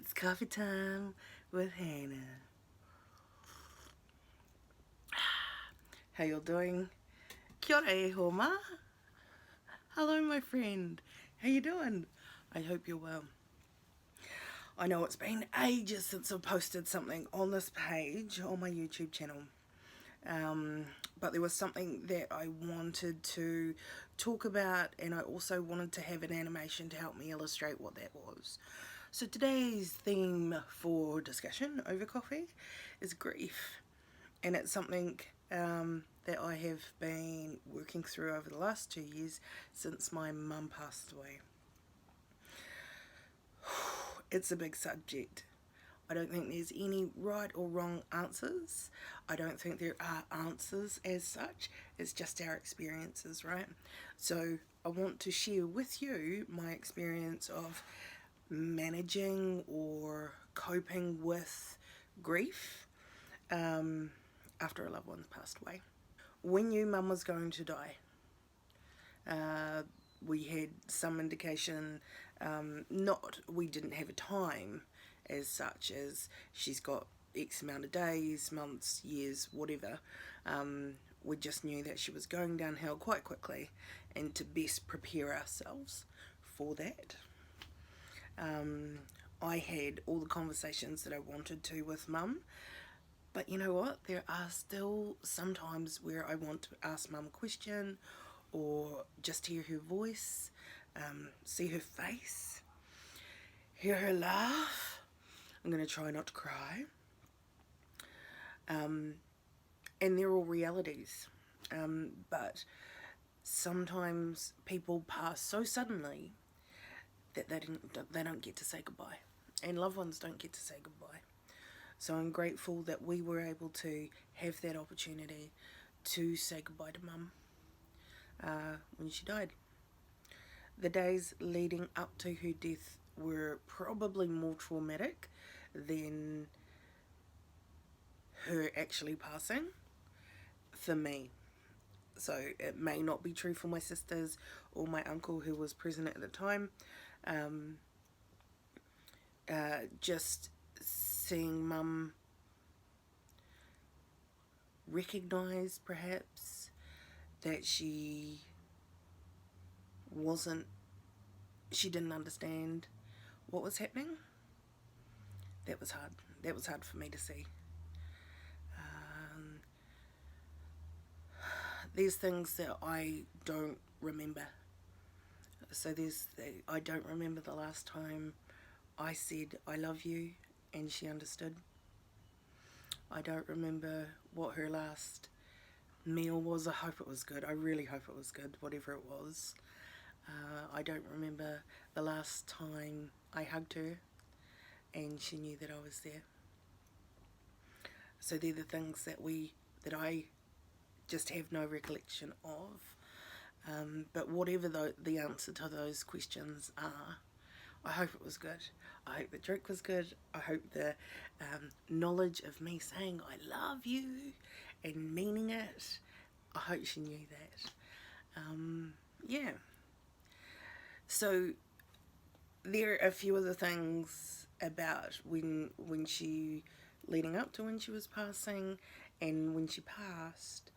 It's coffee time with Hannah. How you doing? Kia ora e homa. Hello, my friend. How you doing? I hope you're well. I know it's been ages since I've posted something on this page on my YouTube channel. Um, but there was something that I wanted to talk about, and I also wanted to have an animation to help me illustrate what that was. So today's theme for discussion over coffee is grief, and it's something that I have been working through over the last 2 years since my mum passed away. It's a big subject. I don't think there's any right or wrong answers. I don't think there are answers as such. It's just our experiences, right? So I want to share with you my experience of managing or coping with grief after a loved one's passed away. We knew mum was going to die. Uh, we had some indication, we didn't have a time as such as she's got X amount of days, months, years, whatever. We just knew that she was going downhill quite quickly, and to best prepare ourselves for that. I had all the conversations that I wanted to with mum, but you know what? There are still some times where I want to ask mum a question or just hear her voice, see her face, hear her laugh. I'm going to try not to cry. And they're all realities. But sometimes people pass so suddenly that they don't get to say goodbye. And loved ones don't get to say goodbye. So I'm grateful that we were able to have that opportunity to say goodbye to mum when she died. The days leading up to her death were probably more traumatic than her actually passing for me. So it may not be true for my sisters or my uncle who was present at the time. Just seeing mum recognise perhaps that she didn't understand what was happening. That was hard. That was hard for me to see. There's things that I don't remember. So I don't remember the last time I said I love you and she understood. I don't remember what her last meal was. I hope it was good. I really hope it was good, whatever it was. I don't remember the last time I hugged her and she knew that I was there. So they're the things that I just have no recollection of. But whatever the answer to those questions are, I hope it was good. I hope the drink was good. I hope the knowledge of me saying I love you and meaning it, I hope she knew that. Yeah. So there are a few other things about when she, leading up to when she was passing and when she passed.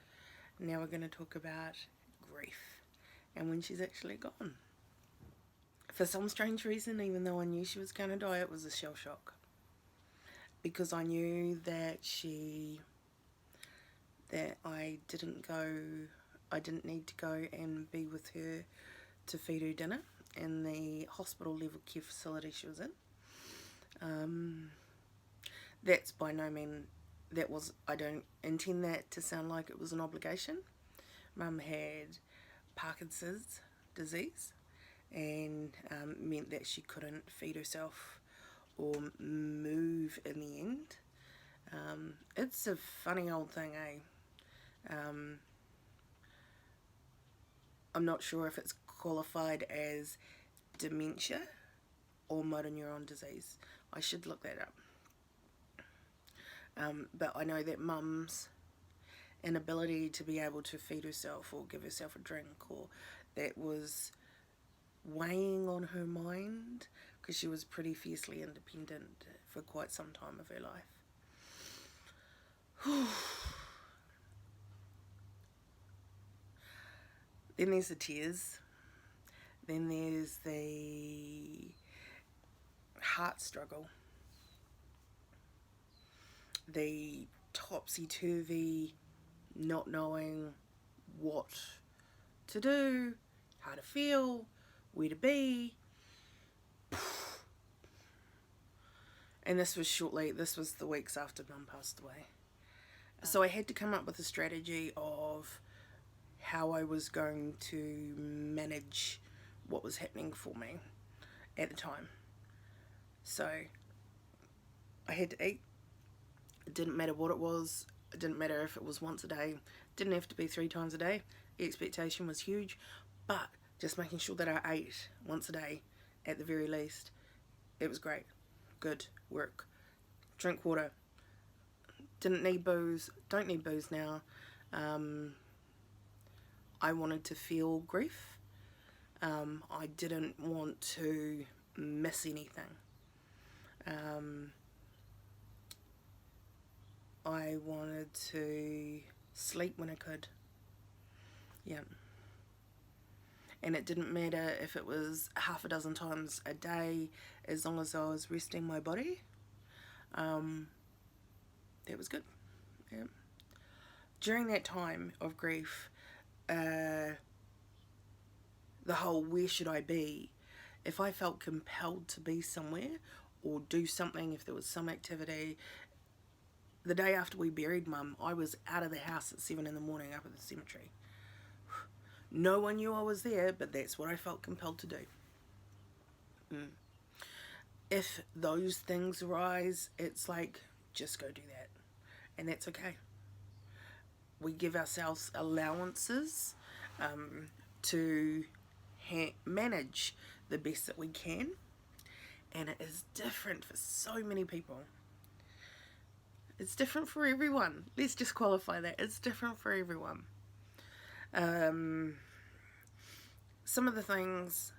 Now we're going to talk about grief and when she's actually gone. For some strange reason, even though I knew she was going to die, it was a shell shock. Because I knew that I didn't need to go and be with her to feed her dinner in the hospital level care facility she was in. That's by no means, I don't intend that to sound like it was an obligation. Mum had Parkinson's disease and meant that she couldn't feed herself or move in the end. It's a funny old thing, eh? I'm not sure if it's qualified as dementia or motor neuron disease. I should look that up. But I know that mum's inability to be able to feed herself or give herself a drink, or that was weighing on her mind, because she was pretty fiercely independent for quite some time of her life. Then there's the tears. Then there's the heart struggle. The topsy-turvy, not knowing what to do, how to feel, where to be. And this was the weeks after Mum passed away. So I had to come up with a strategy of how I was going to manage what was happening for me at the time. So I had to eat. It didn't matter what it was. It didn't matter if it was once a day. It didn't have to be 3 times a day. The expectation was huge. But just making sure that I ate once a day at the very least. It was great. Good work. Drink water. Didn't need booze. Don't need booze now. I wanted to feel grief. I didn't want to miss anything. I wanted to sleep when I could. Yeah. And it didn't matter if it was half a dozen times a day, as long as I was resting my body. That was good. Yeah. During that time of grief, the whole where should I be, if I felt compelled to be somewhere or do something, if there was some activity. The day after we buried Mum, I was out of the house at 7 in the morning up at the cemetery. No one knew I was there, but that's what I felt compelled to do. If those things arise, it's like, just go do that. And that's okay. We give ourselves allowances to manage the best that we can. And it is different for so many people. It's different for everyone. Let's just qualify that. It's different for everyone. Some of the things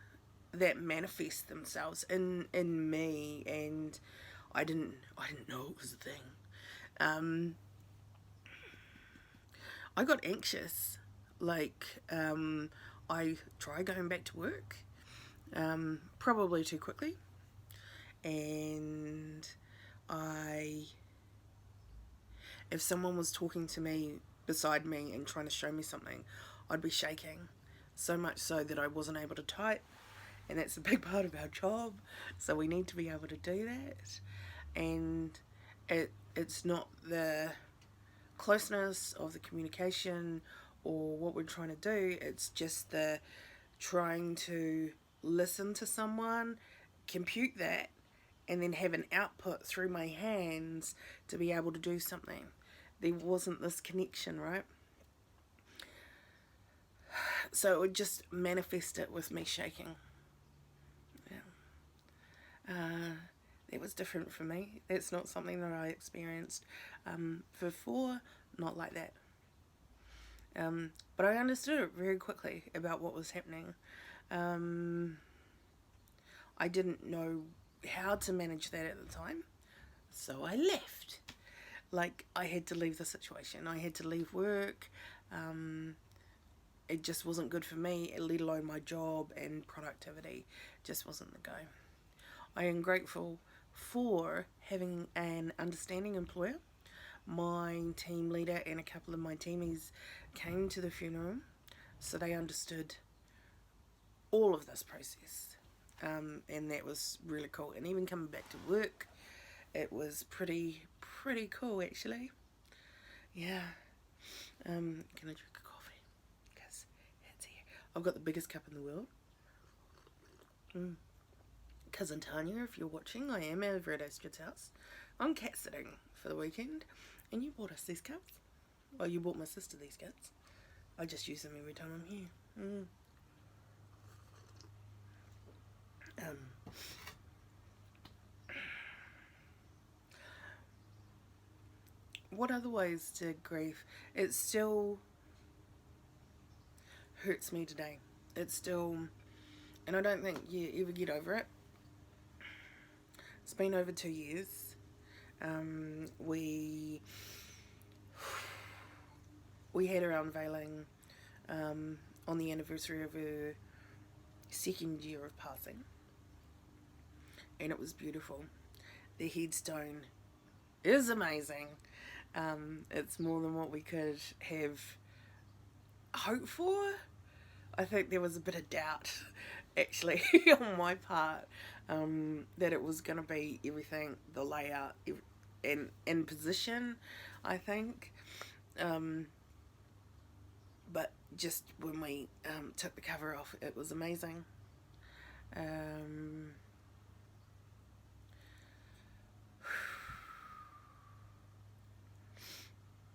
that manifest themselves in me, and I didn't know it was a thing. I got anxious. I tried going back to work, probably too quickly, and if someone was talking to me beside me and trying to show me something, I'd be shaking, so much so that I wasn't able to type, and that's a big part of our job, so we need to be able to do that. And it's not the closeness of the communication or what we're trying to do, it's just the trying to listen to someone, compute that, and then have an output through my hands to be able to do something. There wasn't this connection, right? So it would just manifest it with me shaking. Yeah. It was different for me. It's not something that I experienced before, not like that. But I understood it very quickly about what was happening. I didn't know how to manage that at the time, so I left. I had to leave the situation. I had to leave work. It just wasn't good for me, let alone my job and productivity. Just wasn't the go. I am grateful for having an understanding employer. My team leader and a couple of my teamies came to the funeral, so they understood all of this process. And that was really cool. And even coming back to work, it was pretty cool, actually. Yeah. Can I drink a coffee? Because it's here. I've got the biggest cup in the world. Cousin Tanya, if you're watching, I am over at Astrid's house. I'm cat sitting for the weekend, and you bought us these cups. Well, you bought my sister these cups. I just use them every time I'm here. What other ways to grief? It still hurts me today. It still and I don't think you ever get over it. It's been over 2 years. We had our unveiling on the anniversary of her second year of passing, and it was beautiful. The headstone is amazing. It's more than what we could have hoped for. I think there was a bit of doubt, actually, on my part, that it was going to be everything, the layout, and in position, I think. But just when we took the cover off, it was amazing.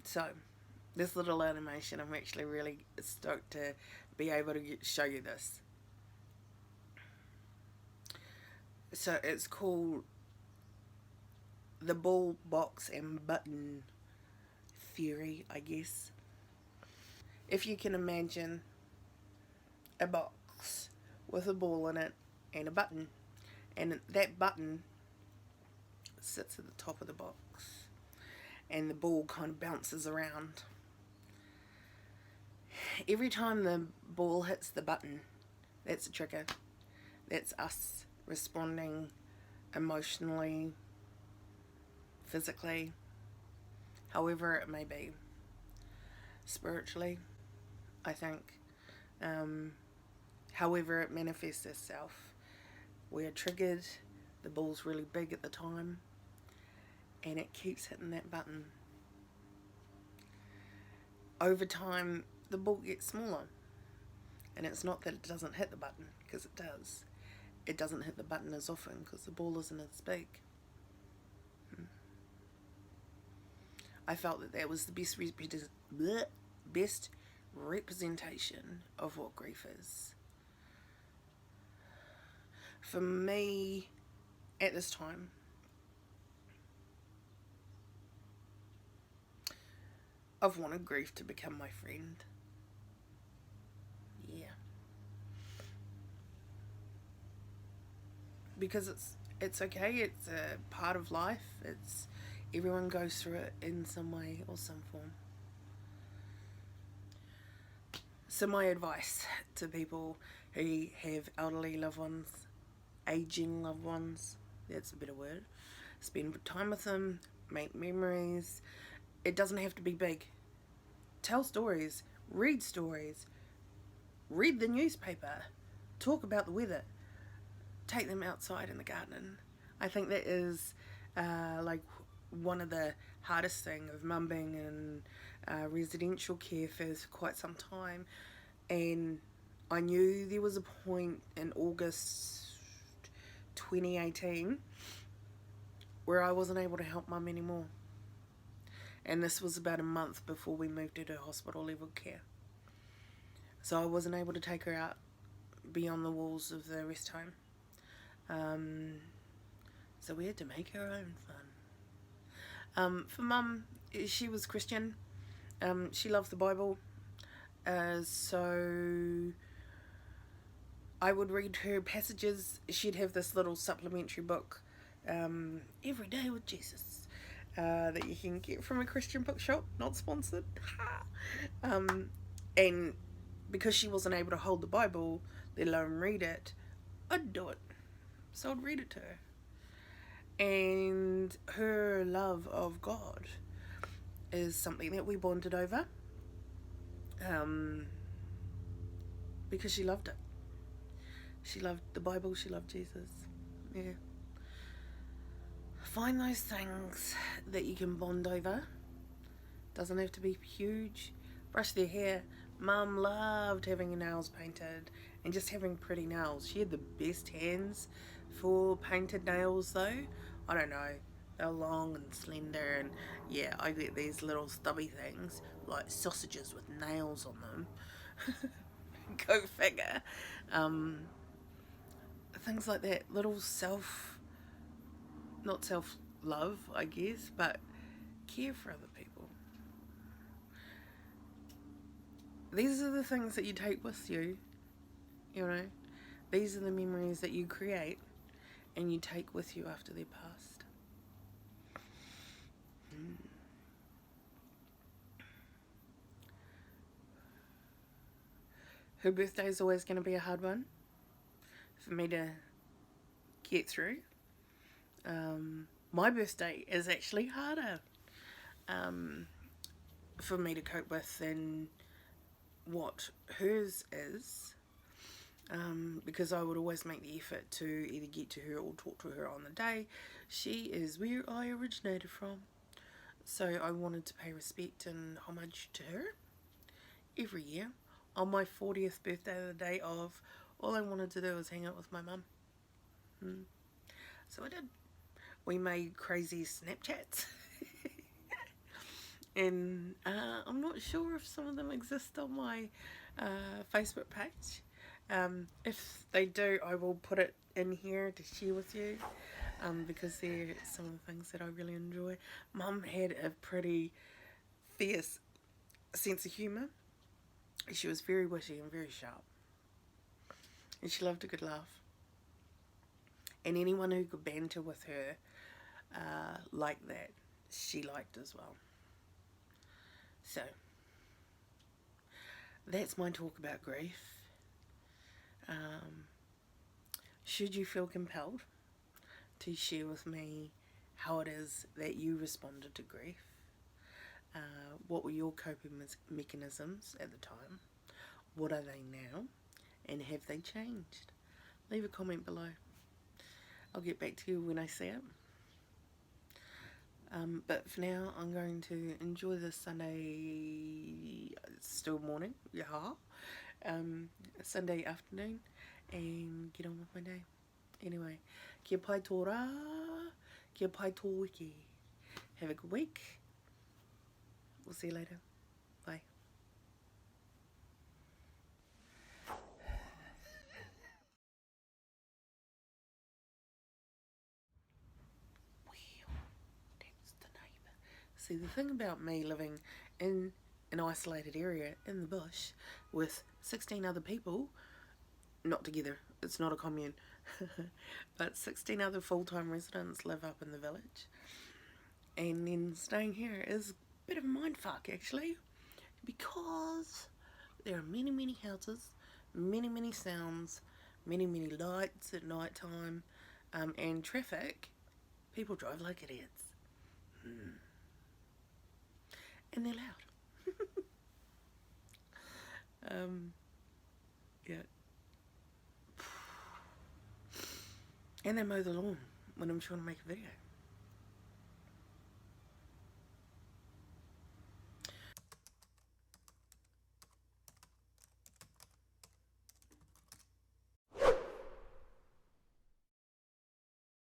So, this little animation, I'm actually really stoked to be able to show you this. So, it's called the Ball, Box and Button Theory, I guess. If you can imagine a box with a ball in it and a button, and that button sits at the top of the box, and the ball kind of bounces around. Every time the ball hits the button, that's a trigger. That's us responding emotionally, physically, however it may be. Spiritually, I think. However it manifests itself. We're triggered, the ball's really big at the time, and it keeps hitting that button. Over time, the ball gets smaller. And it's not that it doesn't hit the button, because it does. It doesn't hit the button as often, because the ball isn't as big. I felt that was the best representation of what grief is. For me, at this time, I've wanted grief to become my friend. Yeah. Because it's okay, it's a part of life. Everyone goes through it in some way or some form. So my advice to people who have elderly loved ones, aging loved ones, that's a better word, spend time with them, make memories. It doesn't have to be big. Tell stories, read the newspaper, talk about the weather, take them outside in the garden. I think that is like one of the hardest things of mum being in residential care for quite some time, and I knew there was a point in August 2018 where I wasn't able to help mum anymore, and this was about a month before we moved her to hospital level care, so I wasn't able to take her out beyond the walls of the rest home. So we had to make our own fun. For mum, she was Christian. She loved the Bible. So I would read her passages. She'd have this little supplementary book, Every Day with Jesus, that you can get from a Christian bookshop, not sponsored. And because she wasn't able to hold the Bible, let alone read it, I'd do it. So I'd read it to her. And her love of God is something that we bonded over, because she loved it. She loved the Bible, she loved Jesus. Yeah. Find those things that you can bond over. Doesn't have to be huge. Brush their hair. Mum loved having her nails painted and just having pretty nails. She had the best hands for painted nails though. I don't know. They're long and slender, and yeah, I get these little stubby things like sausages with nails on them. Go figure. Things like that. Little not self-love, I guess, but care for other people. These are the things that you take with you, you know. These are the memories that you create and you take with you after they're past. Her birthday is always going to be a hard one for me to get through. My birthday is actually harder for me to cope with than what hers is, because I would always make the effort to either get to her or talk to her on the day. She is where I originated from, so I wanted to pay respect and homage to her every year. On my 40th birthday, the day of, all I wanted to do was hang out with my mum. So I did. We made crazy Snapchats. And I'm not sure if some of them exist on my Facebook page. If they do, I will put it in here to share with you, because they're some of the things that I really enjoy. Mum had a pretty fierce sense of humour. She was very witty and very sharp. And she loved a good laugh. And anyone who could banter with her like that, she liked as well. So, that's my talk about grief. Should you feel compelled to share with me how it is that you responded to grief? What were your coping mechanisms at the time? What are they now? And have they changed? Leave a comment below. I'll get back to you when I see it. But for now, I'm going to enjoy this Sunday, still morning, Sunday afternoon, and get on with my day. Anyway, kia pai tō rā, kia pai tō wiki. Have a good week. We'll see you later. Bye. See, the thing about me living in an isolated area in the bush with 16 other people, not together, it's not a commune, but 16 other full-time residents live up in the village. And then staying here is a bit of a mindfuck, actually, because there are many, many houses, many, many sounds, many, many lights at night time, and traffic. People drive like idiots. And they're loud. Yeah. And they mow the lawn when I'm trying to make a video.